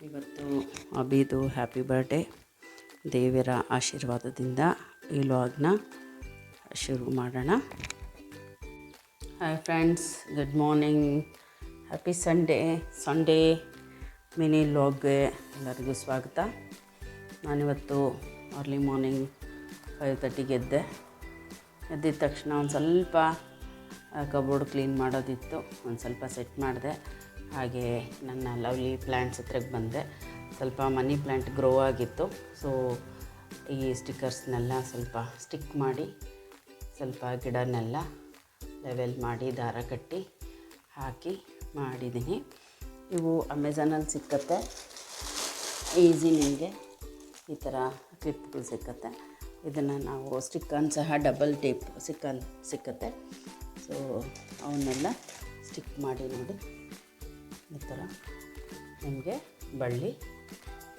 ಇವತ್ತು ಅಭಿದು happy birthday. ದೇವರ ಆಶೀರ್ವಾದದಿಂದ ಈ ವ್ಲಾಗ್ನ ಶುರು ಮಾಡೋಣ. Hi friends, good morning, happy Sunday mini ವ್ಲಾಗ್ಗೆ ಎಲ್ಲರಿಗೂ ಸ್ವಾಗತ. ನಾನಿವತ್ತು ಅರ್ಲಿ ಮಾರ್ನಿಂಗ್ 5:30ಗೆ ಎದ್ದಿದ ತಕ್ಷಣ ಒಂದು ಸ್ವಲ್ಪ ಕಬೋರ್ಡ್ ಕ್ಲೀನ್ ಮಾಡೋದಿತ್ತು, ಒಂದು ಸ್ವಲ್ಪ ಸೆಟ್ ಮಾಡಿದೆ. ಹಾಗೆ ನನ್ನ ಲವ್ಲಿ ಪ್ಲ್ಯಾಂಟ್ಸ್ ಹತ್ರಕ್ಕೆ ಬಂದೆ. ಸ್ವಲ್ಪ ಮನಿ ಪ್ಲ್ಯಾಂಟ್ ಗ್ರೋ ಆಗಿತ್ತು, ಸೊ ಈ ಸ್ಟಿಕ್ಕರ್ಸ್ನೆಲ್ಲ ಸ್ವಲ್ಪ ಸ್ಟಿಕ್ ಮಾಡಿ ಸ್ವಲ್ಪ ಗಿಡನೆಲ್ಲ ಲೆವೆಲ್ ಮಾಡಿ ದಾರ ಕಟ್ಟಿ ಹಾಕಿ ಮಾಡಿದ್ದೀನಿ. ಇವು ಅಮೆಝಾನಲ್ಲಿ ಸಿಕ್ಕತ್ತೆ, ಈಸಿ ನಿಮಗೆ ಈ ಥರ ಕ್ಲಿಪ್ಗಳು ಸಿಕ್ಕತ್ತೆ. ಇದನ್ನು ನಾವು ಸ್ಟಿಕ್ಕನ್ನು ಸಹ ಡಬಲ್ ಟೇಪ್ ಸಿಕ್ಕತ್ತೆ. ಸೊ ಅವನ್ನೆಲ್ಲ ಸ್ಟಿಕ್ ಮಾಡಿ ನೋಡಿ, ಈ ಥರ ನಿಮಗೆ ಬಳ್ಳಿ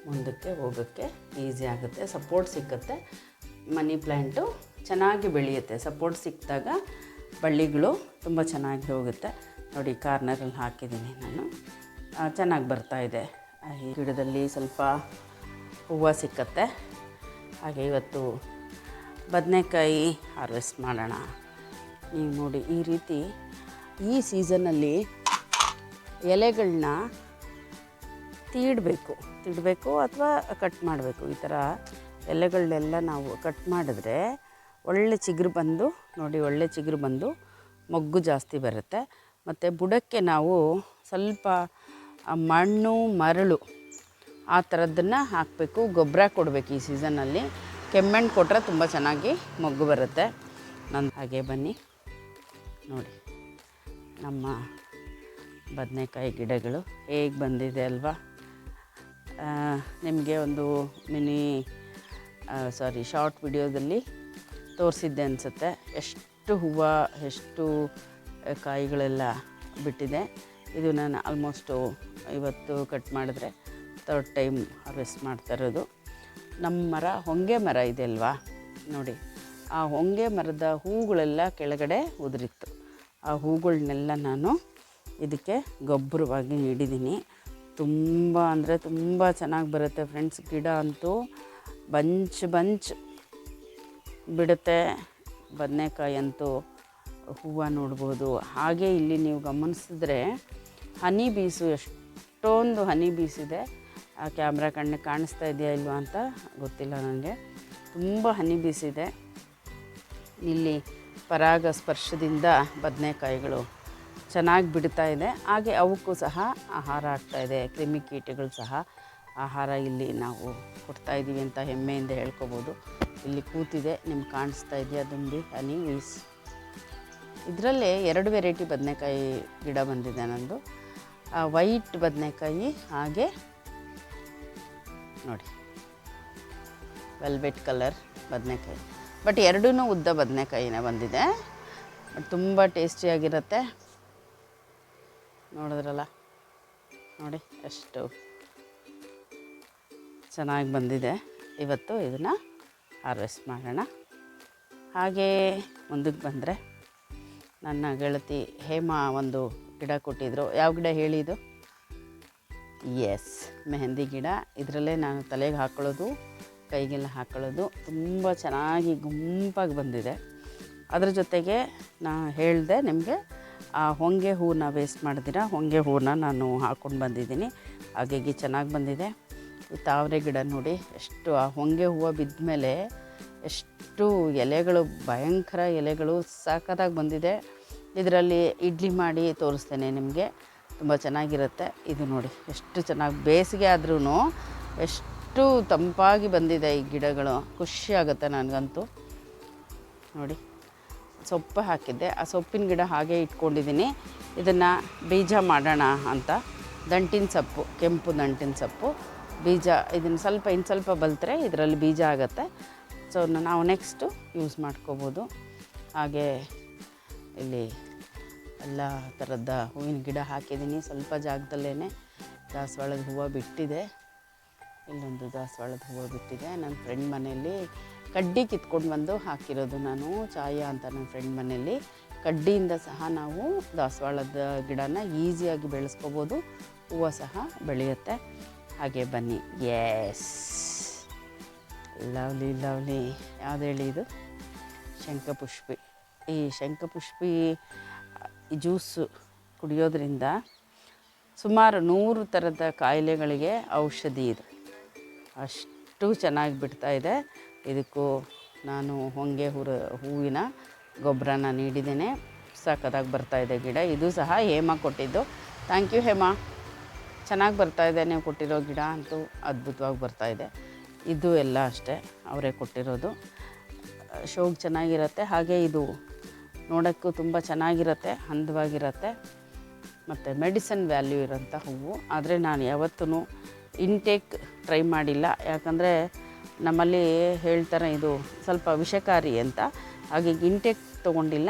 ಮುಂದಕ್ಕೆ ಹೋಗೋಕ್ಕೆ ಈಸಿ ಆಗುತ್ತೆ, ಸಪೋರ್ಟ್ ಸಿಕ್ಕತ್ತೆ. ಮನಿ ಪ್ಲ್ಯಾಂಟು ಚೆನ್ನಾಗಿ ಬೆಳೆಯುತ್ತೆ, ಸಪೋರ್ಟ್ ಸಿಕ್ಕಿದಾಗ ಬಳ್ಳಿಗಳು ತುಂಬ ಚೆನ್ನಾಗಿ ಹೋಗುತ್ತೆ. ನೋಡಿ, ಕಾರ್ನರಲ್ಲಿ ಹಾಕಿದ್ದೀನಿ ನಾನು, ಚೆನ್ನಾಗಿ ಬರ್ತಾಯಿದೆ. ಈ ಗಿಡದಲ್ಲಿ ಸ್ವಲ್ಪ ಹೂವು ಸಿಕ್ಕತ್ತೆ. ಹಾಗೆ ಇವತ್ತು ಬದನೆಕಾಯಿ ಹಾರ್ವೆಸ್ಟ್ ಮಾಡೋಣ. ನೀವು ನೋಡಿ, ಈ ರೀತಿ ಈ ಸೀಸನ್ನಲ್ಲಿ ಎಲೆಗಳನ್ನ ತೀಡಬೇಕು ಅಥವಾ ಕಟ್ ಮಾಡಬೇಕು. ಈ ಥರ ಎಲೆಗಳನ್ನೆಲ್ಲ ನಾವು ಕಟ್ ಮಾಡಿದ್ರೆ ಒಳ್ಳೆ ಚಿಗುರು ಬಂದು ನೋಡಿ, ಒಳ್ಳೆ ಚಿಗುರು ಬಂದು ಮೊಗ್ಗು ಜಾಸ್ತಿ ಬರುತ್ತೆ. ಮತ್ತು ಬುಡಕ್ಕೆ ನಾವು ಸ್ವಲ್ಪ ಮಣ್ಣು ಮರಳು ಆ ಥರದ್ದನ್ನು ಹಾಕಬೇಕು, ಗೊಬ್ಬರ ಕೊಡಬೇಕು. ಈ ಸೀಸನ್ನಲ್ಲಿ ಕೆಮ್ಮಣ್ಣು ಕೊಟ್ಟರೆ ತುಂಬ ಚೆನ್ನಾಗಿ ಮೊಗ್ಗು ಬರುತ್ತೆ. ಹಾಗೆ ಬನ್ನಿ ನೋಡಿ, ನಮ್ಮ ಬದನೆಕಾಯಿ ಗಿಡಗಳು ಹೇಗೆ ಬಂದಿದೆ ಅಲ್ವಾ. ನಿಮಗೆ ಒಂದು ಶಾರ್ಟ್ ವಿಡಿಯೋದಲ್ಲಿ ತೋರಿಸಿದ್ದೆ ಅನಿಸುತ್ತೆ, ಎಷ್ಟು ಹೂವು ಎಷ್ಟು ಕಾಯಿಗಳೆಲ್ಲ ಬಿಟ್ಟಿದೆ. ಇದು ನಾನು ಆಲ್ಮೋಸ್ಟು ಇವತ್ತು ಕಟ್ ಮಾಡಿದ್ರೆ 3rd ಟೈಮ್ ಹಾರ್ವೆಸ್ಟ್ ಮಾಡ್ತಾ ಇರೋದು. ನಮ್ಮ ಮರ ಹೊಂಗೆ ಮರ ಇದೆ ಅಲ್ವಾ ನೋಡಿ, ಆ ಹೊಂಗೆ ಮರದ ಹೂಗಳೆಲ್ಲ ಕೆಳಗಡೆ ಉದುರಿತ್ತು. ಆ ಹೂಗಳನ್ನೆಲ್ಲ ನಾನು ಇದಕ್ಕೆ ಗೊಬ್ಬರವಾಗಿ ನೀಡಿದ್ದೀನಿ. ತುಂಬ ಅಂದರೆ ತುಂಬ ಚೆನ್ನಾಗಿ ಬರುತ್ತೆ ಫ್ರೆಂಡ್ಸ್. ಗಿಡ ಅಂತೂ ಬಂಚ್ ಬಿಡುತ್ತೆ. ಬದನೆಕಾಯಿ ಅಂತೂ ಹೂವು ನೋಡ್ಬೋದು. ಹಾಗೆ ಇಲ್ಲಿ ನೀವು ಗಮನಿಸಿದ್ರೆ ಹನಿ ಬೀಸು, ಎಷ್ಟೊಂದು ಹನಿ ಬೀಸಿದೆ. ಆ ಕ್ಯಾಮ್ರಾ ಕಣ್ಣಿಗೆ ಕಾಣಿಸ್ತಾ ಇದೆಯಾ ಇಲ್ವಾ ಅಂತ ಗೊತ್ತಿಲ್ಲ ನನಗೆ. ತುಂಬ ಹನಿ ಬೀಸಿದೆ. ಇಲ್ಲಿ ಪರಾಗ ಸ್ಪರ್ಶದಿಂದ ಬದನೆಕಾಯಿಗಳು ಚೆನ್ನಾಗಿ ಬಿಡ್ತಾ ಇದೆ. ಹಾಗೆ ಅವಕ್ಕೂ ಸಹ ಆಹಾರ ಆಗ್ತಾಯಿದೆ, ಕ್ರಿಮಿಕೀಟಗಳು ಸಹ ಆಹಾರ ಇಲ್ಲಿ ನಾವು ಕೊಡ್ತಾಯಿದ್ದೀವಿ ಅಂತ ಹೆಮ್ಮೆಯಿಂದ ಹೇಳ್ಕೊಬೋದು. ಇಲ್ಲಿ ಕೂತಿದೆ, ನಿಮ್ಗೆ ಕಾಣಿಸ್ತಾ ಇದೆಯಾ ದುಂಬಿ ಹನಿ ಬೀಸ್. ಇದರಲ್ಲೇ 2 ವೆರೈಟಿ ಬದನೆಕಾಯಿ ಗಿಡ ಬಂದಿದೆ ನಂದು. ವೈಟ್ ಬದನೆಕಾಯಿ, ಹಾಗೆ ನೋಡಿ ವೆಲ್ವೆಟ್ ಕಲರ್ ಬದನೆಕಾಯಿ. ಬಟ್ ಎರಡೂ ಉದ್ದ ಬದನೆಕಾಯಿನೇ ಬಂದಿದೆ. ಬಟ್ ತುಂಬ ಟೇಸ್ಟಿಯಾಗಿರುತ್ತೆ. ನೋಡಿದ್ರಲ್ಲ, ನೋಡಿ ಎಷ್ಟು ಚೆನ್ನಾಗಿ ಬಂದಿದೆ. ಇವತ್ತು ಇದನ್ನು ಹಾರ್ವೆಸ್ಟ್ ಮಾಡೋಣ. ಹಾಗೇ ಮುಂದಕ್ಕೆ ಬಂದರೆ ನನ್ನ ಗೆಳತಿ ಹೇಮಾ ಒಂದು ಗಿಡ ಕೊಟ್ಟಿದ್ದರು. ಯಾವ ಗಿಡ ಹೇಳಿದ್ದು? ಎಸ್, ಮೆಹಂದಿ ಗಿಡ. ಇದರಲ್ಲೇ ನಾನು ತಲೆಗೆ ಹಾಕ್ಕೊಳ್ಳೋದು, ಕೈಗೆಲ್ಲ ಹಾಕ್ಕೊಳ್ಳೋದು. ತುಂಬ ಚೆನ್ನಾಗಿ ಗುಂಪಾಗಿ ಬಂದಿದೆ. ಅದ್ರ ಜೊತೆಗೆ ನಾನು ಹೇಳಿದೆ ನಿಮಗೆ, ಆ ಹೊಂಗೆ ಹೂವನ್ನ ವೇಸ್ಟ್ ಮಾಡ್ದಿರ ಹೊಂಗೆ ಹೂವನ್ನ ನಾನು ಹಾಕ್ಕೊಂಡು ಬಂದಿದ್ದೀನಿ. ಹಾಗಾಗಿ ಚೆನ್ನಾಗಿ ಬಂದಿದೆ. ಈ ತಾವರೆ ಗಿಡ ನೋಡಿ, ಎಷ್ಟು ಆ ಹೊಂಗೆ ಹೂವು ಬಿದ್ದ ಮೇಲೆ ಎಷ್ಟು ಎಲೆಗಳು, ಭಯಂಕರ ಎಲೆಗಳು, ಸಾಕತ್ತಾಗಿ ಬಂದಿದೆ. ಇದರಲ್ಲಿ ಇಡ್ಲಿ ಮಾಡಿ ತೋರಿಸ್ತೇನೆ ನಿಮಗೆ, ತುಂಬ ಚೆನ್ನಾಗಿರುತ್ತೆ. ಇದು ನೋಡಿ ಎಷ್ಟು ಚೆನ್ನಾಗಿ, ಬೇಸಿಗೆ ಆದ್ರೂ ಎಷ್ಟು ತಂಪಾಗಿ ಬಂದಿದೆ ಈ ಗಿಡಗಳು. ಖುಷಿ ಆಗುತ್ತೆ ನನಗಂತೂ. ನೋಡಿ, ಸೊಪ್ಪು ಹಾಕಿದ್ದೆ, ಆ ಸೊಪ್ಪಿನ ಗಿಡ ಹಾಗೆ ಇಟ್ಕೊಂಡಿದ್ದೀನಿ. ಇದನ್ನು ಬೀಜ ಮಾಡೋಣ ಅಂತ. ದಂಟಿನ ಸೊಪ್ಪು, ಕೆಂಪು ದಂಟಿನ ಸೊಪ್ಪು ಬೀಜ, ಇದನ್ನು ಇನ್ನು ಸ್ವಲ್ಪ ಬಲ್ತ್ರೆ ಇದರಲ್ಲಿ ಬೀಜ ಆಗುತ್ತೆ. ಸೊ ನಾವು ನೆಕ್ಸ್ಟು ಯೂಸ್ ಮಾಡ್ಕೋಬೋದು. ಹಾಗೆ ಇಲ್ಲಿ ಎಲ್ಲ ಥರದ ಹೂವಿನ ಗಿಡ ಹಾಕಿದ್ದೀನಿ. ಸ್ವಲ್ಪ ಜಾಗದಲ್ಲೇ ದಾಸವಾಳದ ಹೂವು ಬಿಟ್ಟಿದೆ. ಇಲ್ಲೊಂದು ದಾಸವಾಳದ ಹೂವು ಬಿಟ್ಟಿದೆ. ನನ್ನ ಫ್ರೆಂಡ್ ಮನೆಯಲ್ಲಿ ಕಡ್ಡಿ ಕಿತ್ಕೊಂಡು ಬಂದು ಹಾಕಿರೋದು ನಾನು. ಛಾಯಾ ಅಂತ ನನ್ನ ಫ್ರೆಂಡ್ ಮನೆಯಲ್ಲಿ ಕಡ್ಡಿಯಿಂದ ಸಹ ನಾವು ದಾಸವಾಳದ ಗಿಡನ ಈಸಿಯಾಗಿ ಬೆಳೆಸ್ಕೋಬೋದು. ಹೂವು ಸಹ ಬೆಳೆಯುತ್ತೆ. ಹಾಗೆ ಬನ್ನಿ. Yes, lovely lovely. ಯಾವ್ದು ಹೇಳಿ ಇದು? ಶಂಖಪುಷ್ಪಿ. ಈ ಶಂಖಪುಷ್ಪಿ ಜ್ಯೂಸು ಕುಡಿಯೋದ್ರಿಂದ ಸುಮಾರು 100 ಥರದ ಕಾಯಿಲೆಗಳಿಗೆ ಔಷಧಿ ಇದು. ಅಷ್ಟು ಚೆನ್ನಾಗಿ ಬಿಡ್ತಾಯಿದೆ. ಇದಕ್ಕೂ ನಾನು ಹೊಂಗೆ ಹೂವಿನ ಗೊಬ್ಬರನ ನೀಡಿದ್ದೇನೆ. ಸಖತ್ತಾಗಿ ಬರ್ತಾಯಿದೆ ಗಿಡ. ಇದು ಸಹ ಹೇಮ ಕೊಟ್ಟಿದ್ದು. ಥ್ಯಾಂಕ್ ಯು ಹೇಮ. ಚೆನ್ನಾಗಿ ಬರ್ತಾಯಿದೆ. ನೀವು ಕೊಟ್ಟಿರೋ ಗಿಡ ಅಂತೂ ಅದ್ಭುತವಾಗಿ ಬರ್ತಾಯಿದೆ. ಇದು ಎಲ್ಲ ಅಷ್ಟೇ ಅವರೇ ಕೊಟ್ಟಿರೋದು. ಶೋಗೆ ಚೆನ್ನಾಗಿರುತ್ತೆ. ಹಾಗೆ ಇದು ನೋಡೋಕ್ಕೂ ತುಂಬ ಚೆನ್ನಾಗಿರುತ್ತೆ, ಅಂದವಾಗಿರುತ್ತೆ. ಮತ್ತು ಮೆಡಿಸನ್ ವ್ಯಾಲ್ಯೂ ಇರೋಂಥ ಹೂವು. ಆದರೆ ನಾನು ಯಾವತ್ತೂ ಇಂಟೇಕ್ ಟ್ರೈ ಮಾಡಿಲ್ಲ. ಯಾಕಂದರೆ ನಮ್ಮಲ್ಲಿ ಹೇಳ್ತಾರೆ ಇದು ಸ್ವಲ್ಪ ವಿಷಕಾರಿ ಅಂತ. ಹಾಗೆ ಇಂಟೇಕ್ ತೊಗೊಂಡಿಲ್ಲ.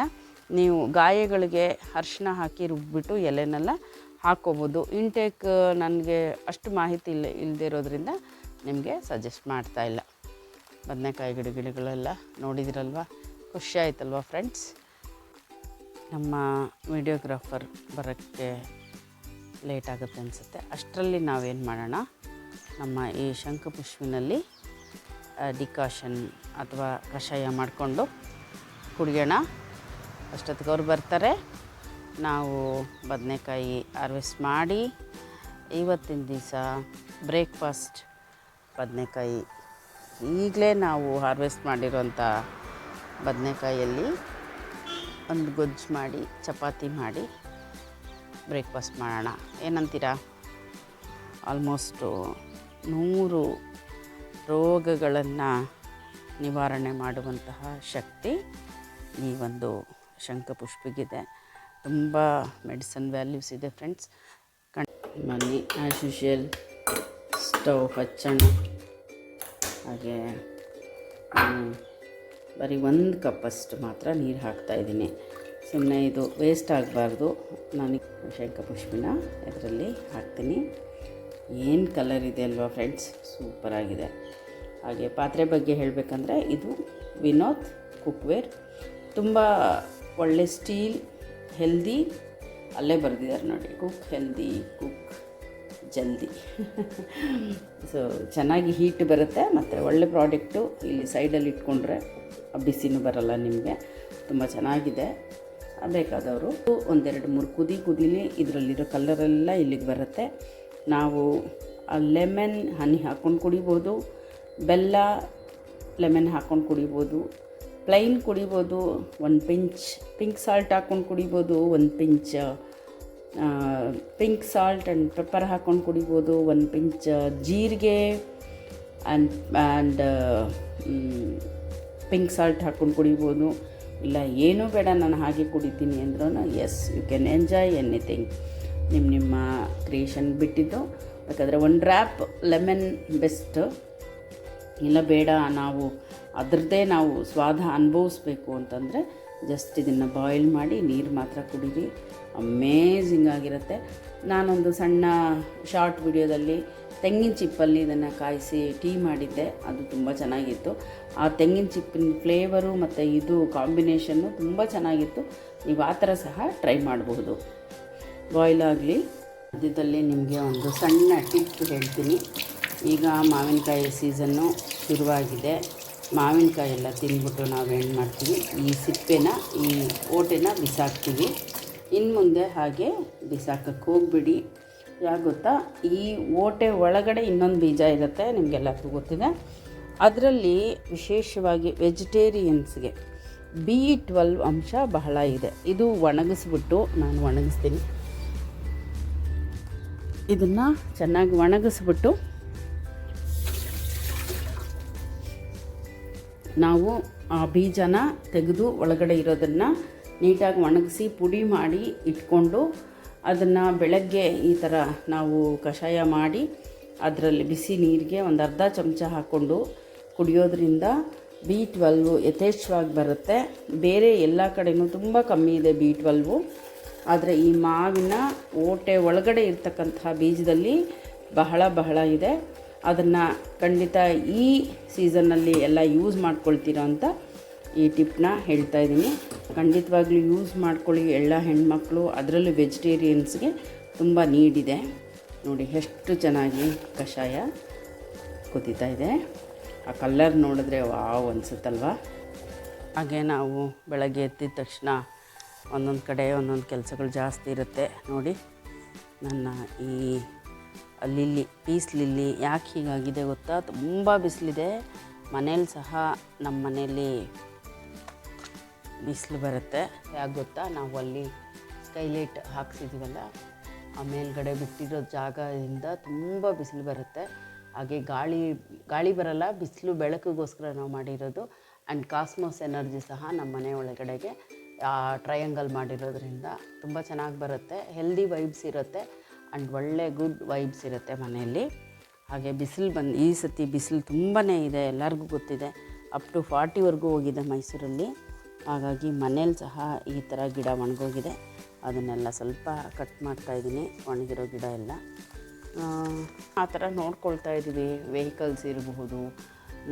ನೀವು ಗಾಯಗಳಿಗೆ ಅರಿಶಿನ ಹಾಕಿ ರುಬ್ಬಿಬಿಟ್ಟು ಎಲೆನೆಲ್ಲ ಹಾಕ್ಕೋಬೋದು. ಇಂಟೇಕ್ ನನಗೆ ಅಷ್ಟು ಮಾಹಿತಿ ಇಲ್ಲದೆ ಇರೋದ್ರಿಂದ ನಿಮಗೆ ಸಜೆಸ್ಟ್ ಮಾಡ್ತಾಯಿಲ್ಲ. ಬದನೆಕಾಯಿ ಗಿಡಗಳೆಲ್ಲ ನೋಡಿದಿರಲ್ವ, ಖುಷಿ ಆಯ್ತಲ್ವ ಫ್ರೆಂಡ್ಸ್? ನಮ್ಮ ವಿಡಿಯೋಗ್ರಾಫರ್ ಬರೋಕ್ಕೆ ಲೇಟ್ ಆಗುತ್ತೆ ಅನಿಸುತ್ತೆ. ಅಷ್ಟರಲ್ಲಿ ನಾವೇನು ಮಾಡೋಣ, ನಮ್ಮ ಈ ಶಂಖಪುಷ್ಪಿನಲ್ಲಿ ಡಿಕಾಷನ್ ಅಥವಾ ಕಷಾಯ ಮಾಡಿಕೊಂಡು ಕುಡಿಯೋಣ. ಅಷ್ಟೊತ್ತಿಗೆ ಅವ್ರು ಬರ್ತಾರೆ. ನಾವು ಬದನೆಕಾಯಿ ಹಾರ್ವೆಸ್ಟ್ ಮಾಡಿ ಇವತ್ತಿನ ದಿವಸ ಬ್ರೇಕ್ಫಾಸ್ಟ್ ಬದನೆಕಾಯಿ. ಈಗಲೇ ನಾವು ಹಾರ್ವೆಸ್ಟ್ ಮಾಡಿರೋಂಥ ಬದನೆಕಾಯಲ್ಲಿ ಒಂದು ಗೊಜ್ಜು ಮಾಡಿ ಚಪಾತಿ ಮಾಡಿ ಬ್ರೇಕ್ಫಾಸ್ಟ್ ಮಾಡೋಣ. ಏನಂತೀರಾ? ಆಲ್ಮೋಸ್ಟು 100 ರೋಗಗಳನ್ನು ನಿವಾರಣೆ ಮಾಡುವಂತಹ ಶಕ್ತಿ ಈ ಒಂದು ಶಂಖಪುಷ್ಪಿಗಿದೆ. ತುಂಬ ಮೆಡಿಸನ್ ವ್ಯಾಲ್ಯೂಸ್ ಇದೆ ಫ್ರೆಂಡ್ಸ್. ಬನ್ನಿ, ಆ್ಯಸ್ ಯೂಶುವಲ್ ಸ್ಟವ್ ಹಚ್ಚೋಣ. ಹಾಗೆ ಬರೀ 1 ಕಪ್ಪಷ್ಟು ಮಾತ್ರ ನೀರು ಹಾಕ್ತಾಯಿದ್ದೀನಿ. ಸುಮ್ಮನೆ ಇದು ವೇಸ್ಟ್ ಆಗಬಾರ್ದು. ನಾನು ಶಂಖಪುಷ್ಪಿನ ಇದರಲ್ಲಿ ಹಾಕ್ತೀನಿ. ಏನು ಕಲರ್ ಇದೆ ಅಲ್ವಾ ಫ್ರೆಂಡ್ಸ್? ಸೂಪರಾಗಿದೆ. ಹಾಗೆ ಪಾತ್ರೆ ಬಗ್ಗೆ ಹೇಳಬೇಕಂದ್ರೆ ಇದು ವಿನೋದ್ ಕುಕ್ವೇರ್. ತುಂಬ ಒಳ್ಳೆ ಸ್ಟೀಲ್, ಹೆಲ್ದಿ. ಅಲ್ಲೇ ಬರೆದಿದ್ದಾರೆ ನೋಡಿ, ಕುಕ್ ಹೆಲ್ದಿ, ಕುಕ್ ಜಲ್ದಿ. ಸೊ ಚೆನ್ನಾಗಿ ಹೀಟ್ ಬರುತ್ತೆ ಮತ್ತು ಒಳ್ಳೆ ಪ್ರಾಡಕ್ಟು. ಇಲ್ಲಿ ಸೈಡಲ್ಲಿ ಇಟ್ಕೊಂಡ್ರೆ ಬಿಸಿನೂ ಬರಲ್ಲ ನಿಮಗೆ. ತುಂಬ ಚೆನ್ನಾಗಿದೆ. ಬೇಕಾದವರು 1-2-3 ಕುದೀಲಿ. ಇದರಲ್ಲಿರೋ ಕಲರೆಲ್ಲ ಇಲ್ಲಿಗೆ ಬರುತ್ತೆ. ನಾವು ಲೆಮನ್ ಹನಿ ಹಾಕ್ಕೊಂಡು ಕುಡಿಬೋದು, ಬೆಲ್ಲ ಲೆಮನ್ ಹಾಕ್ಕೊಂಡು ಕುಡಿಬೋದು, ಪ್ಲೈನ್ ಕುಡಿಬೋದು, 1 ಪಿಂಚ್ ಪಿಂಕ್ ಸಾಲ್ಟ್ ಹಾಕ್ಕೊಂಡು ಕುಡಿಬೋದು, 1 pinch pink salt and pepper ಹಾಕ್ಕೊಂಡು ಕುಡಿಬೋದು, 1 ಪಿಂಚ್ ಜೀರಿಗೆ ಆ್ಯಂಡ್ ಪಿಂಕ್ ಸಾಲ್ಟ್ ಹಾಕ್ಕೊಂಡು ಕುಡಿಬೋದು. ಇಲ್ಲ ಏನೂ ಬೇಡ ನಾನು ಹಾಗೆ ಕುಡಿತೀನಿ ಅಂದ್ರೂ yes, you can enjoy anything. ನಿಮ್ಮ ಕ್ರಿಯೇಷನ್ ಬಿಟ್ಟಿದ್ದು. ಯಾಕಂದರೆ 1 ಡ್ರಾಪ್ ಲೆಮನ್ ಬೆಸ್ಟ್. ಇಲ್ಲ ಬೇಡ ನಾವು ಅದರದ್ದೇ ನಾವು ಸ್ವಾದ ಅನುಭವಿಸ್ಬೇಕು ಅಂತಂದರೆ ಜಸ್ಟ್ ಇದನ್ನು ಬಾಯ್ಲ್ ಮಾಡಿ ನೀರು ಮಾತ್ರ ಕುಡೀರಿ. ಅಮೇಝಿಂಗ್ ಆಗಿರುತ್ತೆ. ನಾನೊಂದು ಸಣ್ಣ ಶಾರ್ಟ್ ವಿಡಿಯೋದಲ್ಲಿ ತೆಂಗಿನ ಚಿಪ್ಪಲ್ಲಿ ಇದನ್ನು ಕಾಯಿಸಿ ಟೀ ಮಾಡಿದ್ದೆ. ಅದು ತುಂಬ ಚೆನ್ನಾಗಿತ್ತು. ಆ ತೆಂಗಿನ ಚಿಪ್ಪಿನ ಫ್ಲೇವರು ಮತ್ತು ಇದು ಕಾಂಬಿನೇಷನ್ನು ತುಂಬ ಚೆನ್ನಾಗಿತ್ತು. ನೀವು ಆ ಥರ ಸಹ ಟ್ರೈ ಮಾಡಬಹುದು. ಬಾಯ್ಲ್ ಆಗಲಿ. ಮಧ್ಯದಲ್ಲಿ ನಿಮಗೆ ಒಂದು ಸಣ್ಣ ಟಿಪ್ ಹೇಳ್ತೀನಿ. ಈಗ ಮಾವಿನಕಾಯಿ ಸೀಸನ್ನು ಶುರುವಾಗಿದೆ. ಮಾವಿನಕಾಯಿ ಎಲ್ಲ ತಿಂದ್ಬಿಟ್ಟು ನಾವೇನು ಮಾಡ್ತೀವಿ, ಈ ಸಿಪ್ಪೆನ, ಈ ಓಟೆನ ಬಿಸಾಕ್ತೀವಿ. ಇನ್ನು ಮುಂದೆ ಹಾಗೆ ಬಿಸಾಕಕ್ಕೆ ಹೋಗ್ಬಿಡಿ. ಯಾಕೆ ಗೊತ್ತಾ, ಈ ಓಟೆ ಒಳಗಡೆ ಇನ್ನೊಂದು ಬೀಜ ಇರುತ್ತೆ, ನಿಮಗೆಲ್ಲರಿಗೂ ಗೊತ್ತಿದೆ. ಅದರಲ್ಲಿ ವಿಶೇಷವಾಗಿ ವೆಜಿಟೇರಿಯನ್ಸ್ಗೆ B12 ಅಂಶ ಬಹಳ ಇದೆ. ಇದು ಒಣಗಿಸ್ಬಿಟ್ಟು ನಾನು ಒಣಗಿಸ್ತೀನಿ. ಇದನ್ನು ಚೆನ್ನಾಗಿ ಒಣಗಿಸ್ಬಿಟ್ಟು ನಾವು ಆ ಬೀಜನ ತೆಗೆದು ಒಳಗಡೆ ಇರೋದನ್ನು ನೀಟಾಗಿ ಒಣಗಿಸಿ ಪುಡಿ ಮಾಡಿ ಇಟ್ಕೊಂಡು ಅದನ್ನು ಬೆಳಗ್ಗೆ ಈ ಥರ ನಾವು ಕಷಾಯ ಮಾಡಿ ಅದರಲ್ಲಿ ಬಿಸಿ ನೀರಿಗೆ ಒಂದು ಅರ್ಧ ಚಮಚ ಹಾಕ್ಕೊಂಡು ಕುಡಿಯೋದ್ರಿಂದ B12 ಯಥೇಚ್ಛವಾಗಿ ಬರುತ್ತೆ. ಬೇರೆ ಎಲ್ಲ ಕಡೆಯೂ ತುಂಬ ಕಮ್ಮಿ ಇದೆ B12. ಆದರೆ ಈ ಮಾವಿನ ಓಟೆ ಒಳಗಡೆ ಇರ್ತಕ್ಕಂತಹ ಬೀಜದಲ್ಲಿ ಬಹಳ ಇದೆ. ಅದನ್ನು ಖಂಡಿತ ಈ ಸೀಸನ್ನಲ್ಲಿ ಎಲ್ಲ ಯೂಸ್ ಮಾಡ್ಕೊಳ್ತೀರಾ ಅಂತ ಈ ಟಿಪ್ನ ಹೇಳ್ತಾ ಇದ್ದೀನಿ. ಖಂಡಿತವಾಗ್ಲೂ ಯೂಸ್ ಮಾಡ್ಕೊಳ್ಳಿ ಎಲ್ಲ ಹೆಣ್ಮಕ್ಳು. ಅದರಲ್ಲೂ ವೆಜಿಟೇರಿಯನ್ಸ್ಗೆ ತುಂಬ ನೀಡಿದೆ. ನೋಡಿ ಎಷ್ಟು ಚೆನ್ನಾಗಿ ಕಷಾಯ ಕುದೀತಾ ಇದೆ. ಆ ಕಲ್ಲರ್ ನೋಡಿದ್ರೆ ವಾವ್ ಅನಿಸುತ್ತಲ್ವ. ಹಾಗೆ ನಾವು ಬೆಳಗ್ಗೆ ಎದ್ದಿದ ತಕ್ಷಣ ಒಂದೊಂದು ಕಡೆ ಒಂದೊಂದು ಕೆಲಸಗಳು ಜಾಸ್ತಿ ಇರುತ್ತೆ. ನೋಡಿ ನನ್ನ ಈ ಲಿಲ್ಲಿ, ಪೀಸ್ ಲಿಲ್ಲಿ ಯಾಕೆ ಹೀಗಾಗಿದೆ ಗೊತ್ತಾ? ತುಂಬ ಬಿಸಿಲಿದೆ. ಮನೇಲಿ ಸಹ ನಮ್ಮ ಮನೇಲಿ ಬಿಸಿಲು ಬರುತ್ತೆ. ಯಾಕೆ ಗೊತ್ತಾ? ನಾವು ಅಲ್ಲಿ ಸ್ಕೈಲೈಟ್ ಹಾಕ್ಸಿದ್ದೀವಲ್ಲ, ಆ ಮೇಲ್ಗಡೆ ಬಿಟ್ಟಿರೋ ಜಾಗದಿಂದ ತುಂಬ ಬಿಸಿಲು ಬರುತ್ತೆ. ಹಾಗೆ ಗಾಳಿ ಬರಲ್ಲ, ಬಿಸಿಲು ಬೆಳಕಿಗೋಸ್ಕರ ನಾವು ಮಾಡಿರೋದು. ಆ್ಯಂಡ್ ಕಾಸ್ಮೋಸ್ ಎನರ್ಜಿ ಸಹ ನಮ್ಮ ಮನೆ ಒಳಗಡೆಗೆ ಟ್ರಯಾಂಗಲ್ ಮಾಡಿರೋದ್ರಿಂದ ತುಂಬ ಚೆನ್ನಾಗಿ ಬರುತ್ತೆ. ಹೆಲ್ದಿ ವೈಬ್ಸ್ ಇರುತ್ತೆ ಆ್ಯಂಡ್ ಒಳ್ಳೆ ಗುಡ್ ವೈಬ್ಸ್ ಇರುತ್ತೆ ಮನೆಯಲ್ಲಿ. ಹಾಗೆ ಬಿಸಿಲು ಈ ಸತಿ ಬಿಸಿಲು ತುಂಬಾ ಇದೆ, ಎಲ್ಲರಿಗೂ ಗೊತ್ತಿದೆ. ಅಪ್ ಟು 40ವರೆಗೂ ಹೋಗಿದೆ ಮೈಸೂರಲ್ಲಿ. ಹಾಗಾಗಿ ಮನೇಲಿ ಸಹ ಈ ಥರ ಗಿಡ ಒಣಗೋಗಿದೆ. ಅದನ್ನೆಲ್ಲ ಸ್ವಲ್ಪ ಕಟ್ ಮಾಡ್ತಾಯಿದ್ದೀನಿ, ಒಣಗಿರೋ ಗಿಡ ಎಲ್ಲ. ಆ ಥರ ನೋಡ್ಕೊಳ್ತಾ ಇದ್ದೀವಿ. ವೆಹಿಕಲ್ಸ್ ಇರಬಹುದು,